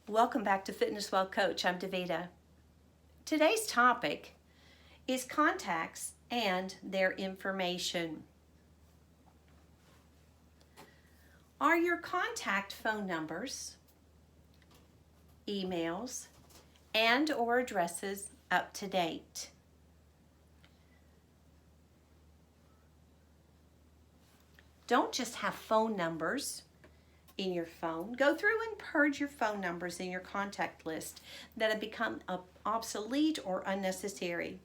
Welcome back to Fitness Well Coach. I'm Davida. Today's topic is contacts and their information. Are your contact phone numbers, emails, and or addresses up to date? Don't just have phone numbers in your phone. Go through and purge your phone numbers in your contact list that have become obsolete or unnecessary.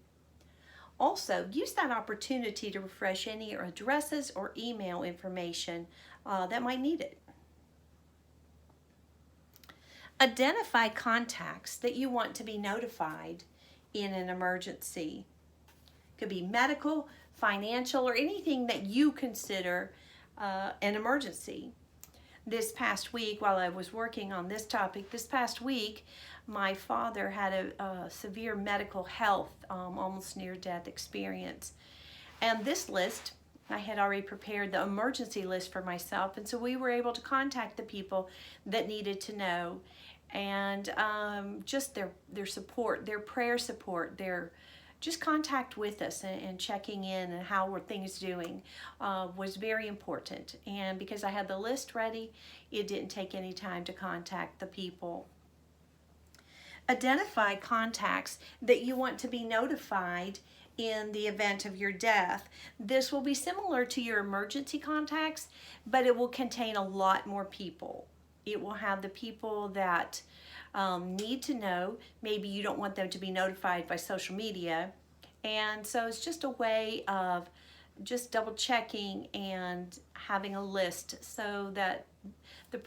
Also, use that opportunity to refresh any addresses or email information that might need it. Identify contacts that you want to be notified in an emergency. It could be medical, financial, or anything that you consider an emergency. This past week, while I was working on this topic, my father had a severe medical health, almost near-death experience. And this list, I had already prepared the emergency list for myself, and so we were able to contact the people that needed to know, and just their support, their prayer support, their just contact with us and checking in and how were things doing was very important. And because I had the list ready, it didn't take any time to contact the people. Identify contacts that you want to be notified in the event of your death. This will be similar to your emergency contacts, but it will contain a lot more people. It will have the people that need to know. Maybe you don't want them to be notified by social media, and so it's just a way of just double checking and having a list so that the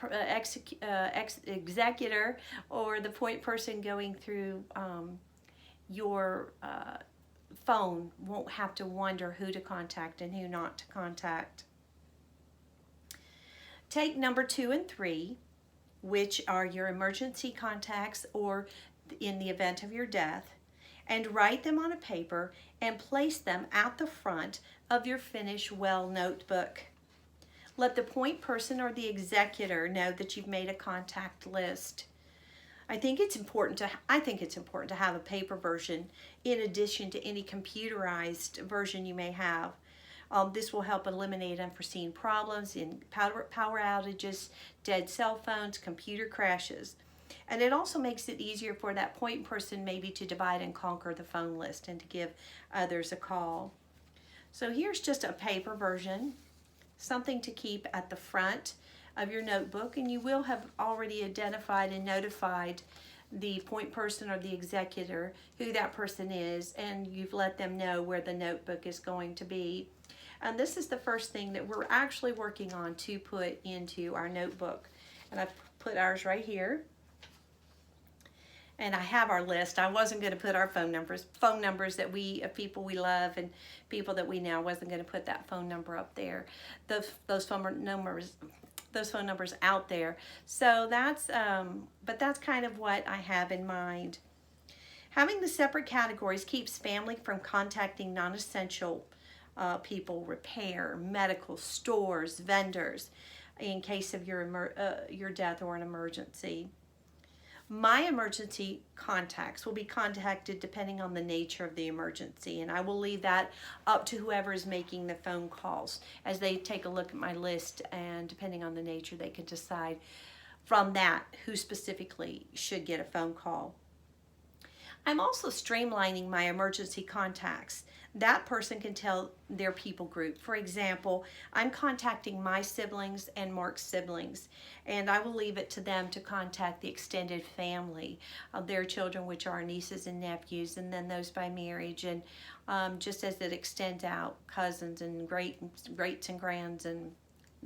executor or the point person going through your phone won't have to wonder who to contact and who not to contact. Take number 2 and 3, which are your emergency contacts or in the event of your death, and write them on a paper and place them at the front of your Finish Well notebook. Let the point person or the executor know that you've made a contact list. I think it's important to have a paper version in addition to any computerized version you may have. This will help eliminate unforeseen problems in power outages, dead cell phones, computer crashes. And it also makes it easier for that point person maybe to divide and conquer the phone list and to give others a call. So here's just a paper version, something to keep at the front of your notebook, and you will have already identified and notified the point person or the executor who that person is, and you've let them know where the notebook is going to be. And this is the first thing that we're actually working on to put into our notebook. And I've put ours right here. And I have our list. I wasn't going to put our phone numbers that of people we love and people that we know. I wasn't going to put that phone number up there. Those phone numbers out there. So but that's kind of what I have in mind. Having the separate categories keeps family from contacting non-essential people, repair, medical, stores, vendors, in case of your death or an emergency. My emergency contacts will be contacted depending on the nature of the emergency, and I will leave that up to whoever is making the phone calls as they take a look at my list, and depending on the nature they can decide from that who specifically should get a phone call. I'm also streamlining my emergency contacts. That person can tell their people group. For example, I'm contacting my siblings and Mark's siblings, and I will leave it to them to contact the extended family of their children, which are nieces and nephews, and then those by marriage, and just as it extends out, cousins and greats and grands and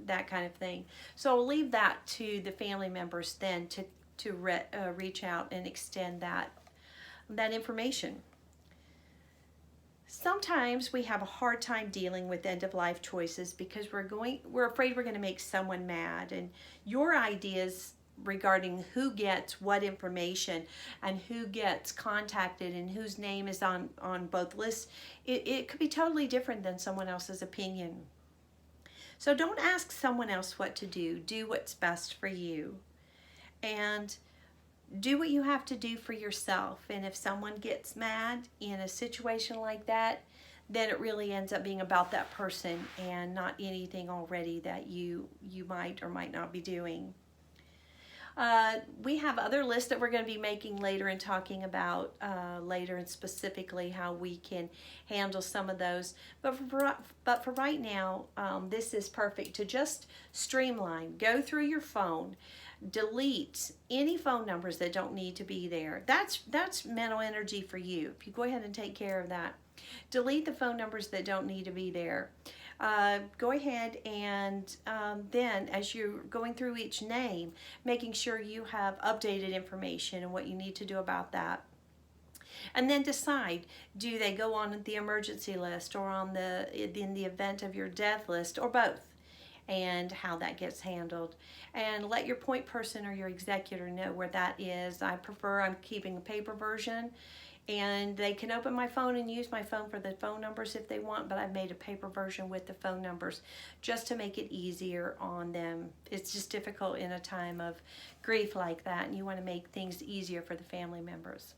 that kind of thing. So I'll leave that to the family members then to reach out and extend that information. Sometimes we have a hard time dealing with end-of-life choices because we're afraid we're going to make someone mad, and your ideas regarding who gets what information and who gets contacted and whose name is on both lists, it could be totally different than someone else's opinion. So don't ask someone else what to do. Do what's best for you. And do what you have to do for yourself. And if someone gets mad in a situation like that, then it really ends up being about that person and not anything already that you might or might not be doing. We have other lists that we're going to be making later and talking about later, and specifically how we can handle some of those. But for right now, this is perfect to just streamline. Go through your phone, delete any phone numbers that don't need to be there. That's mental energy for you. If you go ahead and take care of that, delete the phone numbers that don't need to be there. Go ahead and then as you're going through each name, making sure you have updated information and what you need to do about that. And then decide, do they go on the emergency list or on in the event of your death list, or both, and how that gets handled. And let your point person or your executor know where that is. I'm keeping a paper version, and they can open my phone and use my phone for the phone numbers if they want, but I've made a paper version with the phone numbers just to make it easier on them. It's just difficult in a time of grief like that, and you want to make things easier for the family members.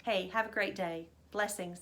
Hey, have a great day. Blessings.